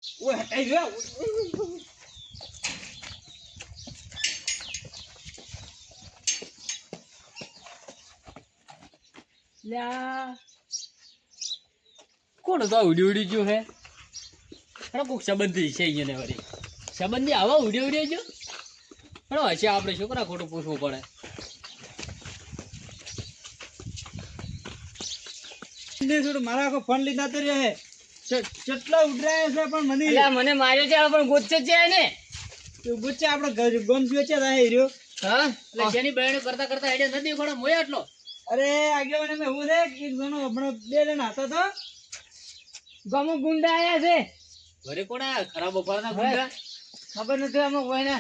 ઓય એ રે લ્યા કોણ તો ઉડી ઉડી ગયો હે અરે કોક સંબંધી છે અહીંયા ને વળી સંબંધી આવા ઉડી ઉડી ગયો અરે હશે આપણે છોકરા ખોટું પૂછવું પડે મારા આખો ફોન લીધા તો રે કેટલા ઉડરાય છે પણ મને મને માર્યો છે પણ ગોચે છે ને ગુચ્ચે આપણે ગોમ થયો છે રાહે રહ્યો હા એટલે જેની બહેનો કરતા કરતા આઈડિયા નથી ઘણો મોય આટલો અરે આગેવાને મે હું રે એક જણો હમણાં બે જણા હતા તો ગમો ગુંડા આયા છે ઘરે કોણ આયા ખરાબ બફારના ગુંડા ખબર નથી આમાં કોઈને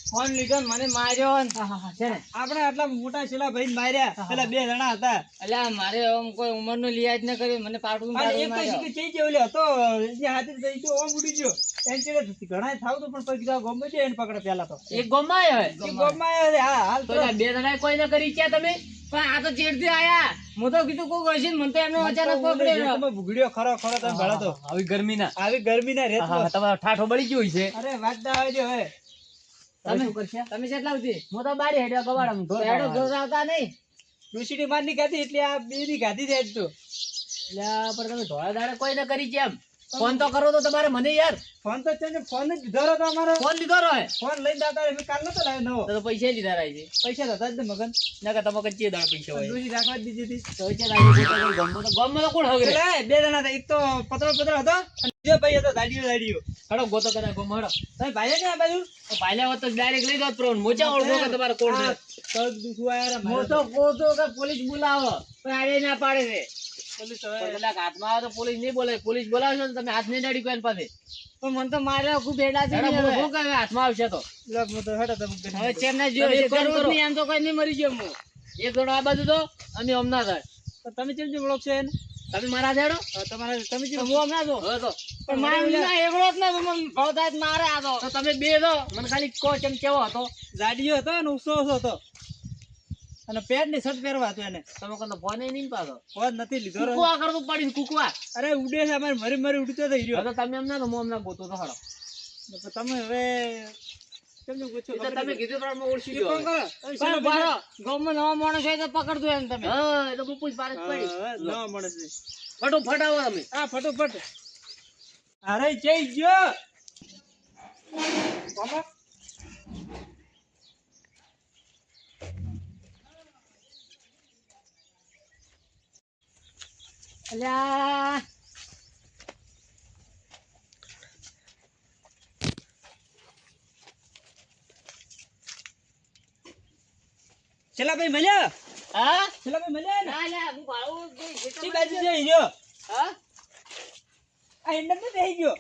ફોન લીધો ને મને માર્યો ને છે ને આપણે આટલા મોટા છેલા ભાઈ માર્યા પેલા બે જણા હતા અલ્યા મારે આમ કોઈ ઉંમરનો લિયાજ ન કર્યો મને પાટું એક પછી કે ચઈ જેવલે હતો જે હાથે થઈ ગયો ઓમ ઉડી ગયો એન ચડે ઘણા થાવ તો પણ પછી ગોમ માં એને પકડે પેલા તો એક ગોમમાં આવ્યો એક ગોમ માં આવ્યો હા હાલ તો બે જણા કોઈ ન કરી ક્યાં તમે પણ આ તો ચેડથી આયા હું તો કીધું કોઈ હશે મને તો એમનો અચાનક પકડ્યો તમે ભૂગડ્યો ખરો ખરો તમે ભળો તો આવી ગરમી ના રેત તમારો ઠાઠો બળી ગયો છે અરે વાત ના આવે જો હવે તમે કેટલા સુધી હું તો બારી હેડ્યો કવાડમ હેડો જોતા નહીં દુસરી માર ની ગાધી એટલે આ બે ની ગાધી જાય તો એટલે પણ તમે ધોળા દાડે કોઈ ન કરી કેમ ફોન તો કરો તો તમારે મને યાર ફોન તો છે ફોન જ લીધો હતો અમારો ફોન લીધો રહે ફોન લઈને દાતા મેં કાલ નતો લાવ્યો નવો તો પૈસા લીધા રહે છે પૈસા હતા જ મગન ના કે તમે કચ્ચી દાડ પૈસા હોય દુસરી રાખવા જ દીધી હતી તો છે ગમમાં તો કોણ હગરે બે જણા હતા એક તો પતળો હતો અને બીજો ભાઈ હતો દાડીઓ હડો ગોતો કરે ગમ હડો તમે ભાઈ ને આ બાજુ ભાઈલા હોત તો ડાયરેક્ટ લઈ દો પ્રોન મોચા ઓળખો કે તમારે કોણ છે તગ દુખવા યાર મોટો કોતો કે પોલીસ બોલાવો પણ આરે ના પાડે છે પોલીસ હવે કદાચ હાથમાં આવે તો પોલીસ નહીં બોલે પોલીસ બોલાવશો ને તમે હાથ નહીં ડાડી કોઈ પાસે પણ મને તો માર્યો ખૂબ હેડા છે હું કે હાથમાં આવશે તો હવે ચેરના જો કરવું નહીં એમ તો કોઈ નહીં મરી ગયો હું એક જણો આ બાજુ તો અમે હમણાં થાય તમે કેમ જેમ ઓળખશો એને તમે મારા છેડો તમારા તમે હું હમણાં તો હવે તો પણ મારે એકલો જ ને મને ભાવ થાય મારે આ તો તમે બે દો મને ખાલી કો ચમ કેવો હતો દાડીઓ હતો ને ઉસો હતો અને પેન્ટ ની શર્ટ પહેરવા હતું એને તમે કહો ફોન નહીં પાછો ફોન નથી લીધો કુકવા કરતું પડી કુકવા અરે ઉડે છે અમારે મરી ઉડતો થઈ રહ્યો તો તમે એમને હું હમણાં ગોતો તો હડો તમે હવે કેમ પૂછો તમે કીધું પણ ઓળખી ગયો પણ બારો ગામમાં નવા માણસ હોય તો પકડજો એમ તમે હા એ તો પૂછ પાડે પડી નવા માણસ ફટાફટ આવો તમે હા ફટાફટ અરે જઈ ગયો મામા અલ્યા ચલા ભાઈ મળ્યા હા ચલા ભાઈ મળ્યા ને ના ના હું ભાળું ઠીક છે જઈ ગયો હા આ ઇન્ડમ ને થઈ ગયો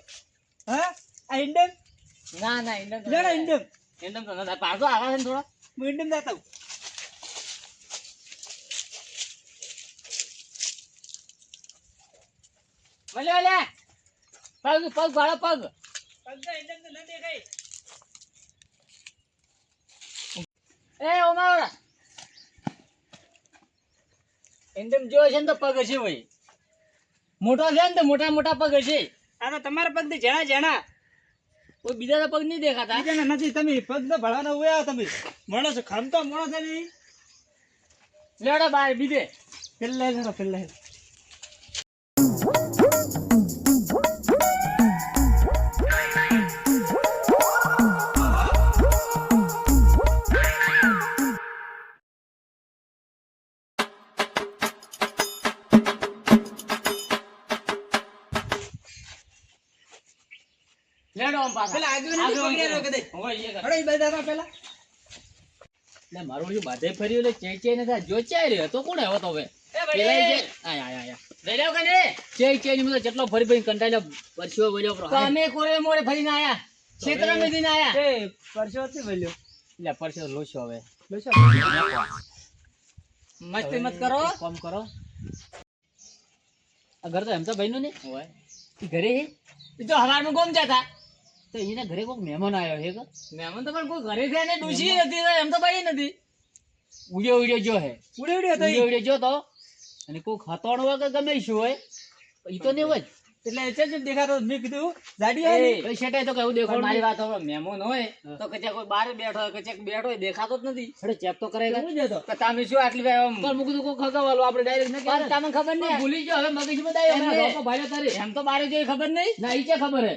હા આ ઇન્ડમ ના ના ઇન્ડમ લેડો ઇન્ડમ ઇન્ડમ તો ના પાછો આવા છે થોડા હું ઇન્ડમ જાતા હું મળ્યો લે પગ ભાળો પગ પગના ઇન્ડમ તો ન દેખાય એ ઓમાવડા ઇન્ડમ જો છે ને તો પગ હશે ભાઈ મોટો છે ને તો મોટા મોટા પગ હશે આ તો તમારા પગ થી જણા કોઈ બીજા તો પગ નહીં દેખાતા બીજાના નથી તમે પગ તો ભળવાના હોય તમે માણસ ખામતો માણસ છે નહીં લેડો બાર બીજે પેલા લેડો પેલા લેડો આમ પાછા પેલા આગળ પકડ્યા રો કદે હોય એ હડો ઈ બધામાં પેલા લે મારું જે બાધે ફર્યું એટલે ચેચે ને થા જો ચાઈ રહ્યો તો કોણ આવ્યો તો હવે એ પેલા જે આયા રેડ્યો કે ને ચેચે ની મને જેટલો ફરી ફરી કંટાળ્યો પરસ્યો બોલ્યો તો અમે કોરે મોરે ફરીને આયા ક્ષેત્રમાં દીને આયા એ પરસોથી બોલ્યો લે પરસ્યો લોછો હવે લોછો મસ્તી મત કરો કામ કરો આ ઘર તો એમ તો ભાઈ નું ને હોય ઘરે એ તો હવારમાં ગોમ જતા તો એના ઘરે કોઈ મહેમાન આવ્યો છે કે મહેમાન તો પણ કોઈ ઘરે છે ને ડૂસી નથી તો એમ તો ભાઈ નથી ઉડ્યો જો હે ઉડ્યો જો તો અને કોઈ ખતોણ હોય કે ગમે શું હોય એ તો નહીં હોય એટલે ચેમ દેખાતો મેં કીધું જાડી એ, આવી ભાઈ શેઠે તો કેવું દેખાડું? મારી વાત સાંભળો. મહેમાન હોય તો કચાક કોઈ બહાર બેઠો હોય, કચાક બેઠો હોય, દેખાતો જ નથી. અરે ચેક તો કરાય હું જતો કે તમે શું આટલી વાર આમ- પણ મૂકું તો કોઈ ખગાવાલો આપણે ડાયરેક્ટ ન પણ તમને ખબર નહીં. ભૂલી ગયો હવે મગજ બતાવ્યો એમને- મને રોકો ભાડ્યો તારે એમ તો બારે જોઈ ખબર નહીં. ના ઈ ક્યાં ખબર હે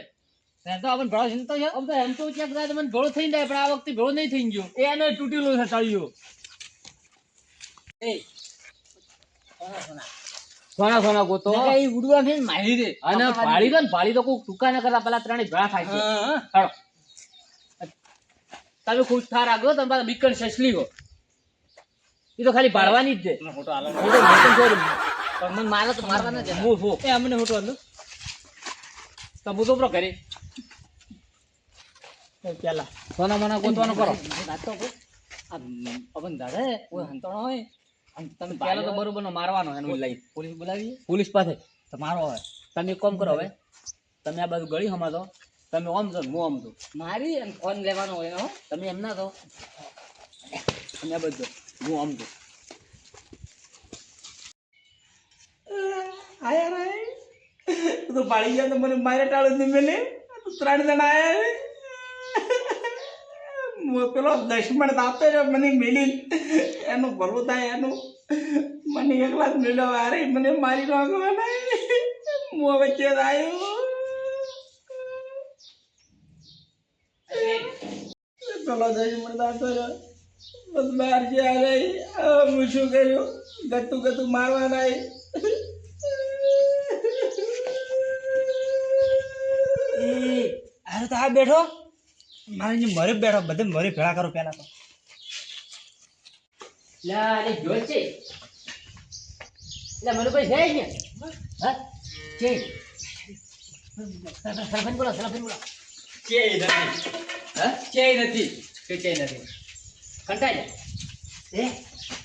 એમ તો આપણને ભેળો છે તો છે. આમ તો એમ તો ચેક થાય તો મને ભેળો થઈ જાય પણ આ વખતે ભેળો નહીં થઈ ગયો એને તૂટેલું છે તળિયું એ, સોના સોના ગોતો. નકર ઈ ઉડવા છે ને મારી દે અને ભાળી દો ને, ભાળી તો કોઈ ટૂંકા ન કરતા પેલા ત્રણેય ભેળા થાય છે. હાલો. તમે ખુશ થા રાખો, તમે પાછા બીકણ સસલી હો. એ તો ખાલી ભાળવાની જ છે. એ તો મોટું છે. પણ મને મારે તો મારવાના છે. હું છું. એ અમને ફોટો આલો તો હું તો ઘરે પેલા સોના મોના ગોતવાનું કરો. અપન દાદા કોઈ હંતણો હોય અને તમે પહેલા તો બરોબર નો મારવાનો એનું લઈ પોલીસ બોલાવી, પોલીસ પાસે તો મારો હોય. તમે એક કામ કરો, હવે તમે આ બધું ગળી હમાતો, તમે ઓમ છો હું ઓમ છું. મારી અને ફોન લેવાનો હોય હો. તમે એમ ના થો, તમે આ બધું હું ઓમ છું. આયા રે તું તો પાડી ગયા તો મને મારે ટાળો જ નહીં મેલે ત્રણ જણા આયા પેલો દશમણ દાતો છે મને મેલી એનું ભલું થાય એનું મને એકલા જ મેળ્યો અરે મને મારી નાખવાના હું વચ્ચે આવ્યો પેલો દશમણ દાતો છે બસ બહાર જે અરે હું શું કર્યું ગતું મારવાના અરે તો આ બેઠો મારે મરે બેઠો બધે મરે ભેળા કરો પેલા તો લા ને જોઈ છે લા મને કોઈ જાય ને હા છે સરપંચ બોલો કે નથી હા કે નથી કે છે નથી કંટાઈ જા એ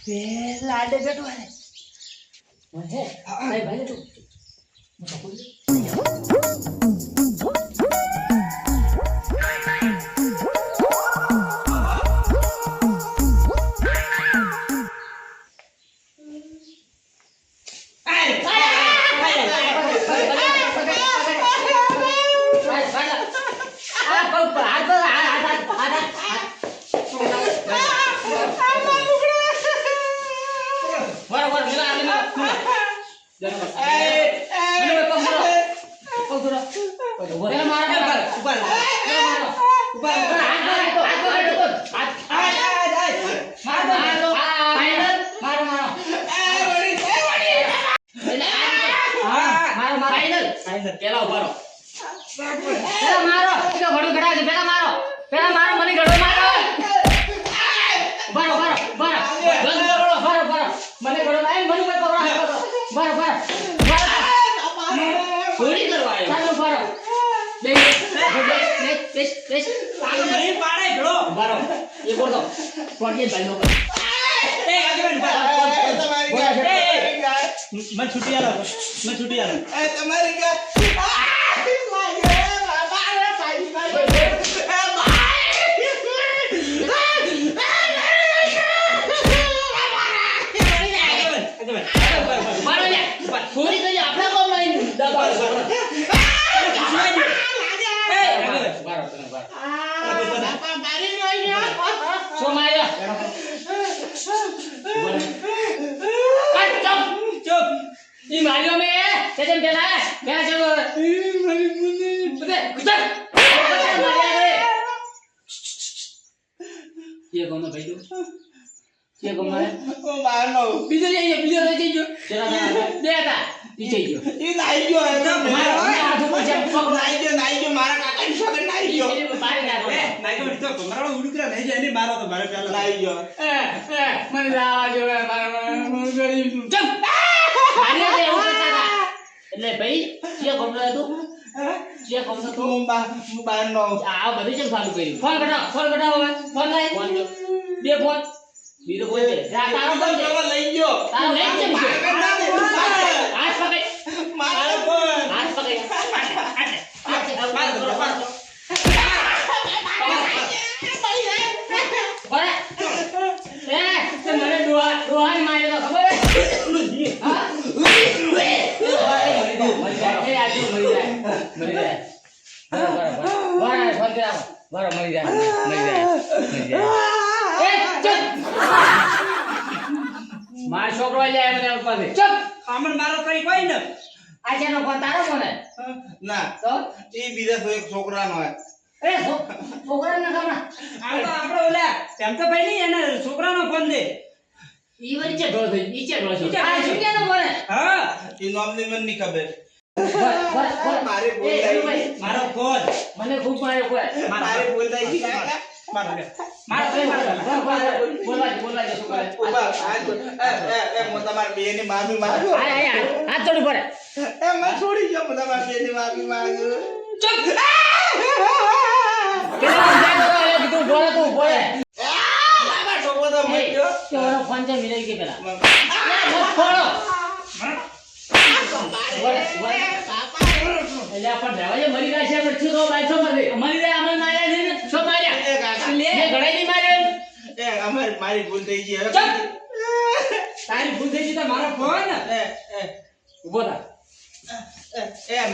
પેલા આડે બેઠો હે હે ભાઈ ભાઈ તું પેલા ઉભા રહો. પેલા મારો તો ઘડો ઘડા છે. પેલા મારો મને ઘડો મારો. ઉભા રહો. મને ઘડો લાય મને કોઈ પકડો. ઉભા રહો. ચોરી કરવા આવ્યો. ચાલો ઉભા રહો. બેસ. નહીં પાડે ભેળો ઉભા રહો. એ બોલો કોણ ભાઈ લોકો એ આગળ મને છૂટી આલો તમારી મારો લે ચોરી કરી આપણા કોમ લઈને દબાવ શું માર્યો ચૂપ ઈ માર્યો મે તેજમ પેલા ચલો બધે ગુજર માર્યા રે કે ગોનો ભાઈ તું કે ગોનો બીજો જઈ ગયો ચલા દેતા ઈ જઈ ગયો ઈ નાઈ ગયો મારો હાથ ઉપર છે પકડો નાઈ ગયો મારા કાકાની છોકરી નાઈ ગયો એને મારી નાખો તો કમરાળો ઉડકરા નહીં જાય ને મારો તો મારે પેલા નાઈ ગયો મને લાવા જો મારા ગરીબ ચમ માર્યા દે એવું કરતા હતા એટલે ભાઈ કે ગોનો તું કે ગોનો તું હું બહાર નો આ બધું કેમ ચાલુ કર્યું ફોન કઢાવો હવે ફોન લાય ફોન જો બે ફોન બીજો ફોન છે તારો ફોન છે લઈ ગયો તારો લઈ કેમ છે હાથ પકડ મારો ફોન હાથ પકડ મને ડોહાઈ માર્યો તો ખબર હે હા એ આજુ મરી મરી જાય. બરાબર, ફોન કરી આપો. બરાબર, મરી જાય. એ, ચૂપ! મારો છોકરો લઈ આવ્યો મને ઉપાધિ. ચૂપ! આમણ મારો કઈ કોઈ ને આ જેનો ફોન તારો ફોન હે? ના તો? એ બીજા તો એક છોકરાનો હે એ, છોકરાને ખબર. આપણે ઓલા એમ તો ભાઈ નહીં એને છોકરાનો ફોન દે ઈ વળી છે ઢોળ થઈ. ઈ છે ઢોળ છે. આ છોકરાનો ફોન હે? હા એ નામની મને નહીં ખબર બસ. મારે એ, બોલાય ભાઈ, મારો ફોન મને ખૂબ માર્યો કોઈ. મારે બોલાય છે કાકા મારો લે મારો કઈ મારો બોલવા દે શું કરે. ઉભા હું તમારા બેની માફી માંગુ હાથ તોડી પડે. એ મને છોડી ગયો હું તમારા બેની માફી માંગુ ચૂપ તું બોલે તું બોલે. મારા છોકરો તો મરી ગયો તેનો ફોન છે મિલાઈ ગઈ પેલા. છોડો. બોલે, બોલે. એટલે આ પણ રહેવા દે, મરી ગયા છે પણ શું તો બાઈસો મરી જાય અમે માર્યા છે ને શું માર્યા એ કાકા લે ઘડાઈ નહીં માર્યો એ મારી ભૂલ થઈ ગઈ હવે ચૂપ! તારી ભૂલ થઈ ગઈ તો મારો ફોન એ ઉભો થા.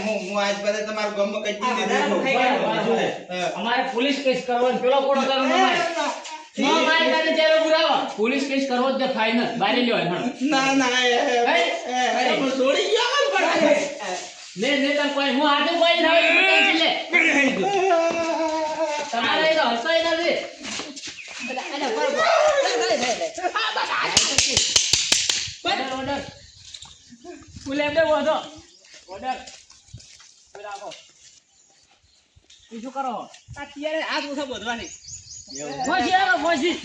હું આજ બધા તમારા ગામમાં કઈ આ દીધી બધાનું ખાઈ ગયા. બાજુ દે. અમારે પોલીસ કેસ કરવાનો પેલો કોડો કરવાનો મારે નો માર કાઢે ત્યારે પુરાવો પોલીસ કેસ કરવો જ ફાઇનલ બારે લ્યો હણ ના ના હું છોડી ગયો પણ ને તમ કોઈ હું આટે કોઈ ના હોય ટેન્શન લે તમારે એ તો હસતાય નથી અરે પર ઓર્ડર બોલે બે વધો ઓર્ડર રાખો શું કરો અત્યારે હાથ ઓછા બોધવાની ખોશી આવો ખોશી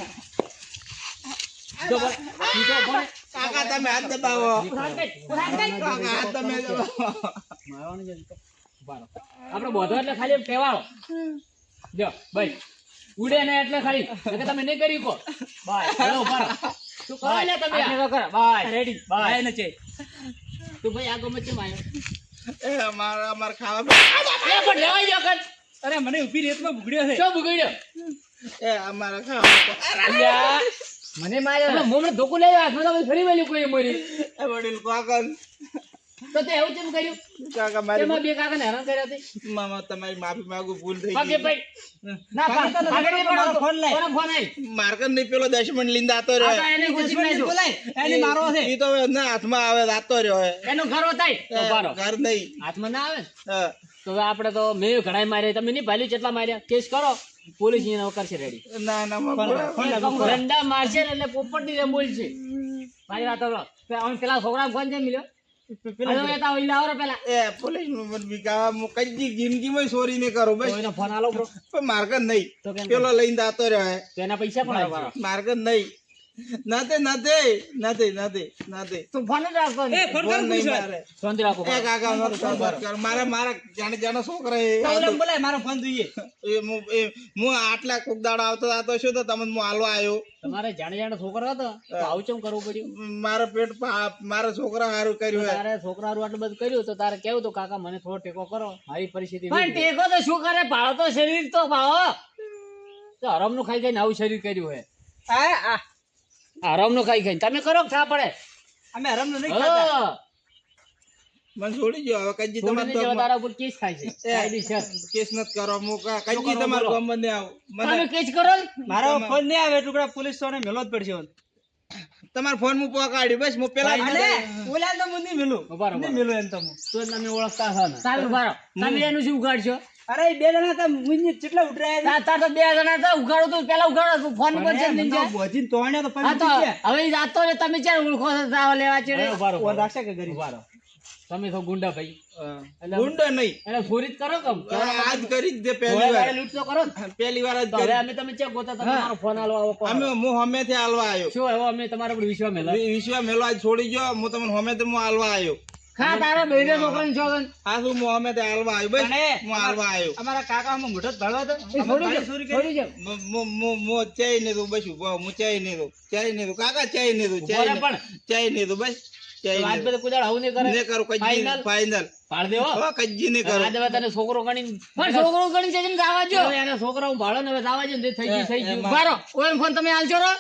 જો બોલ સીધો બોલ કાકા તમે હાથ દબાવો કાકા હાથ તમે દબાવો મારવાનું છે તો બારો આપણે બોધો એટલે ખાલી કહેવાળો જો ભાઈ ઉડે ને એટલે ખાલી નકર તમે નહીં કરી કો બાય હેલો બારો તું કરો લે તમે આ કરો બાય રેડી બાય ને છે તું ભાઈ આગો મત માયો એ અમાર ખાવા એ પણ લેવાઈ ગયો કર અરે મને ઉભી રેતમાં બગડ્યો છે શું બગડ્યો એ અમારા ખાવા અલ્યા મને માર્યો મોમને ધોકો લઈ આવ્યો હાથમાં તો ફરી વળ્યું કોઈ મરી એ વડીલ કાકા તો તે એવું કેમ કર્યું કાકા મારી તેમાં બે કાકાને હેરાન કર્યા તે મામા તમારી માફી માંગુ ભૂલ થઈ પગે ગઈ ભાઈ ના આગળ નહીં મારો પડો ફોન લઈ. કોનો ફોન આઈ માર્કર નહીં પેલો 10 મિનિટ લીંદ આતો આ રહ્યો એને ગુજી નાખ્યો બોલાય એને મારો છે ઈ તો હવે ના હાથમાં આવે આતો રહ્યો હે એનો ઘર હોતાય તો બારો ઘર નહીં હાથમાં ના આવે ને હા. તો હવે આપણે તો મેં ઘણાય માર્યા તમે નહીં ભાલ્યું કેટલા માર્યા કેસ કરો પોલીસ અહીંયા કરશે રેડી ના ના દંડા મારશે ને એટલે પોપટની રે બોલશે મારી વાત સાંભળો. પેલા છોકરા ફોન છે મિલ્યો પેલા લેતા હોય લાવો પેલા એ પોલીસ નું બીકા હું કઈ જિંદગીમાં ચોરી નહીં કરું બસ એનો ફોન આલો બ્રો પણ માર્કર નહીં તો કેમ પેલો લઈને આતો રહ્યો હે તો એના પૈસા પણ આવે માર્કર નહીં નથી તું ફોન જ રાખતો એ ફોન ફોન કર નહીં પૂછો મારે શાંતિ રાખો એ કાકા મારો ફોન બંધ કર. મારા જાણે છોકરા એ ઓલા બોલાય મારો ફોન જોઈએ હું આટલા કોક દાડા આવતો શું તો તમને હું હાલવા આવ્યો તમારે જાણે છોકરો હતો તો આવું ચમ કરવું પડ્યું મારા પેટ મારા છોકરા સારું કર્યું હે તારે છોકરાનું આટલું બધું કર્યું તો તારે કેવું તો કાકા મને થોડો ટેકો કરો મારી પરિસ્થિતિ પણ ટેકો તો શું કરે ભાળો તો શરીર તો ભાવો તો હરામનું ખાઈ ખાઈને આવું શરીર કર્યું હે આ હરામનું ખાઈ ખાઈને તમે કરો થા પડે અમે હરામ નહીં ખાતા હા મને છોડી ગયો હવે કજી છોડીને જેવા તમારે તારા ઉપર કેસ થાય છે કાયદેસર. કેસ નથી કરો હું કજી તમારા ગામમાં નહીં આવું તમે મને કેસ કરો ને. મારો ફોન નહીં આવે ટુકડા પોલીસ સોને મેલો જ પડશે તમારા ફોન હું પકડ્યું બસ હું પેલા અલે ઓલા તો હું નહીં મેલું ઉભા રહો, નહીં મેલું એમ તો હું તો તમે ઓળખતા છો ને સારું ઉભા રહો. તમે એનું શું ઉગાડશો અરે એ બે જણા હતા મુંજી કેટલા ઉતરાયા તાર તો બે જણા હતા ઉગાડો તો પેલા ઉગાડો ફોન પર છે ને નીચે. બોજીન તોણ્યા તો હા પછી તો હવે ઈ જાતો ને તમે ચાર ઓળખો છો તાવ લેવા ચડે ઓર રાખશે કે ગરીબ તમે તો ગુંડા ભાઈ ગુંડો નહીં એટલે ચોરી જ કરો કમ આજ કરી જ દે પહેલી થોડા વાર વારે લૂંટ તો કરો ને. પહેલી વાર જ તો હવે કરી અમે તમે ચેક ગોતા તમે મારો ફોન આલો આવો કોણ? અમે હું હમેથી હાલવા આવ્યો શું હવે અમે તમારા પર વિશ્વાસ મેલા વિશ્વ મેલો આજ છોડી ગયો હું તમને હમેથી હું હાલવા આવ્યો ખા તારા બેને છોકરાને છો ગન આ શું હું હમેથી હાલવા આવ્યો બસ અને હું હાલવા આવ્યો અમારા કાકા માં મોઢો જ ભાળવા હતો છોડી દે છોડી દે હું ચાઈ નહીં દઉં બસ હું ચાઈ નહીં દઉં કાકા ચાઈ નહીં દઉં બોલે પણ ચાઈ નહીં દઉં બસ ચાઈ આજ બધે કુદાડ આવું નહીં કરે નહીં કરું કજી Final? ફાઇનલ પાડ દેવો કજી નહીં કરું આ દેવા તને છોકરો ગણી પણ છોકરો ગણી છે જેમ જાવા જો એને છોકરા હું ભાળો ને હવે જાવા જો ને તે થઈ ગયું થઈ ગયું બારો ઓય ફોન તમે આલજો રો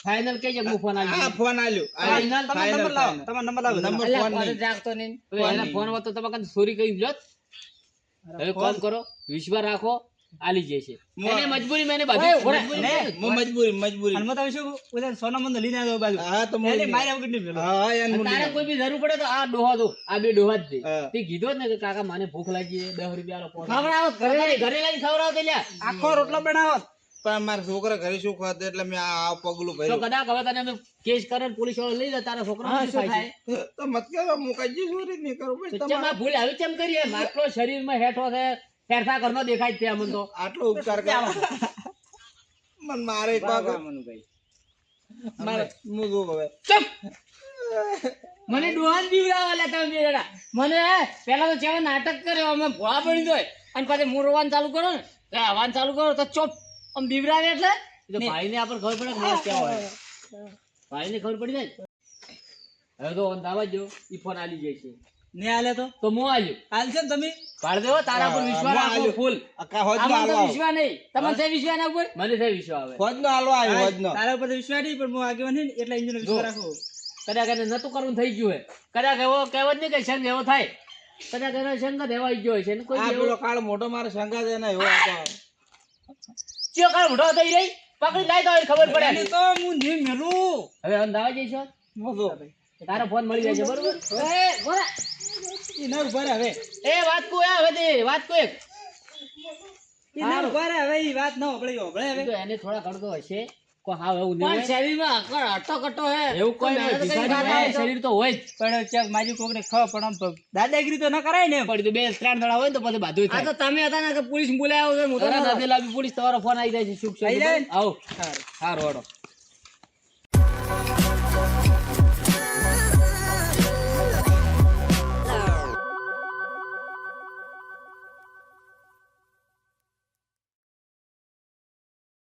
ફાઇનલ કે જે હું ફોન આ આલજો ફોન આલ્યો Final? તમે નંબર લાવો તમારો નંબર લાવો નંબર અલ્યા ફોન ફોન નહીં જ રાખતો નહીં એના ફોન હોતો તમે કાં ચોરી કરી લ્યો હવે કોમ કરો, વિશ્વાસ રાખો, આલી જશે. મો- એને મજબૂરી મેને ઓય, બધું ઓય, મજબૂરી ને. મેને. હું મજબૂરી અને તમે શું બધા સોના મંદ લઈને આવ્યો બાજુ હા તો એટલે હું માર્યા વગર નહીં પેલો. હા યાર હું તારે કોઈ બી જરૂર પડે તો આ ડોહા દો, આ બે ડોહા જ દે. હા. તે કીધો જ ને કે કાકા મને ભૂખ લાગી છે, 10 રૂપિયા આલો, ખવડાવો, ઘરે ઘરે લઈને ખવડાવો તો લ્યા. આખો રોટલો બનાવો પણ મારા છોકરા ઘરે શું ખાતે એટલે મેં આ પગલું તો ભર્યું કદાચ હવે તને અમે કેસ કરે ને પોલીસ વાળો લઈ જાય, તારા છોકરાને હા, શું શું થાય છે? તો મત કરો મુકાજી ચોરી નહીં કરું ભાઈ તો ચમ આ ભૂલ આવી ચમ કરીએ? માટલો શરીરમાં હેઠો છે, ફેરફાર કરનો દેખાય જ તે અમને તો. આટલો ઉપકાર કરો મને મારે કાકા મારે હું જો હવે ચમ! મને ડોહાન બીવડાવા લે તમે બે જણા. મને પેલા તો જેવા નાટક કરે અમે ભોળા પડી જાય અને પછી હું રોવાનું ચાલુ કરો ને તો હવાનું ચાલુ કરો તો ચોપ આમ બીવડાવે એટલે એ તો ભાઈને આપણે ખબર પડે કે માણસ કેવો હોય. ભાઈને ખબર પડી જાય ને. હવે તો દાવા જો ઈ ફોન આલી જાય છે ને આલે તો તો હું આલ્યો હાલ છે ને તમે પાડ દેવો તારા પર વિશ્વાસ હું રાખો આલ્યો. ફૂલ. આખા હોજ નો આમાં હાલવા તો વિશ્વાસ નહીં, તમને છે વિશ્વાસ ના ઉપર? મને છે વિશ્વાસ આવે. હોજ નો હાલવા આવ્યો હોજ નો તારા ઉપર તો વિશ્વાસ નહીં પણ હું આગેવાન નહીં ને એટલે ઇન્જિન વિશ્વાસ રાખો કદાચ એને નતું કરવું થઈ ગયું હોય, કદાચ એવો કહેવત નહીં કે સંગ એવો થાય, કદાચ એનો સંગ દેવાઈ ગયો હોય છે એને કોઈ આ એવો પેલો કાળ મોટો મારો સંગાત એને એવો હતો ચિયો કાળ મોટો થઈ રહી પકડી લાય તો એને ખબર પડે. એને તો હું નહીં મેલું હવે અંદાવા જઈશું, હું જો તારો ફોન મળી જાય છે બરોબર. એ બોલા ઈ ના ઉભા રહે હવે એ વાત કો હવે તે વાત કો એક ઈ ના ઉભા રહે હવે ઈ વાત ન હોભળે હવે તો એને થોડા ઘણો તો હશે કો હા એવું નહીં પણ હોય. શરીરમાં અટો કટો હે એવું કોઈ નહીં, ભિખારી હોય, શરીર તો હોય જ. પણ ચાક માજી કોક ને ખબર પણ આમ દાદાગીરી તો ન કરાય ને પડી તો 2-3 દડા હોય ને તો પછી બાધું આ થાય. તો તમે હતા ને કે પોલીસ બોલાવ્યો છે હું તો તરત નથી લાગી પોલીસ, તમારો ફોન આવી જાય છે શુભ આવી જાય ને? આવો સારું હારો હારો.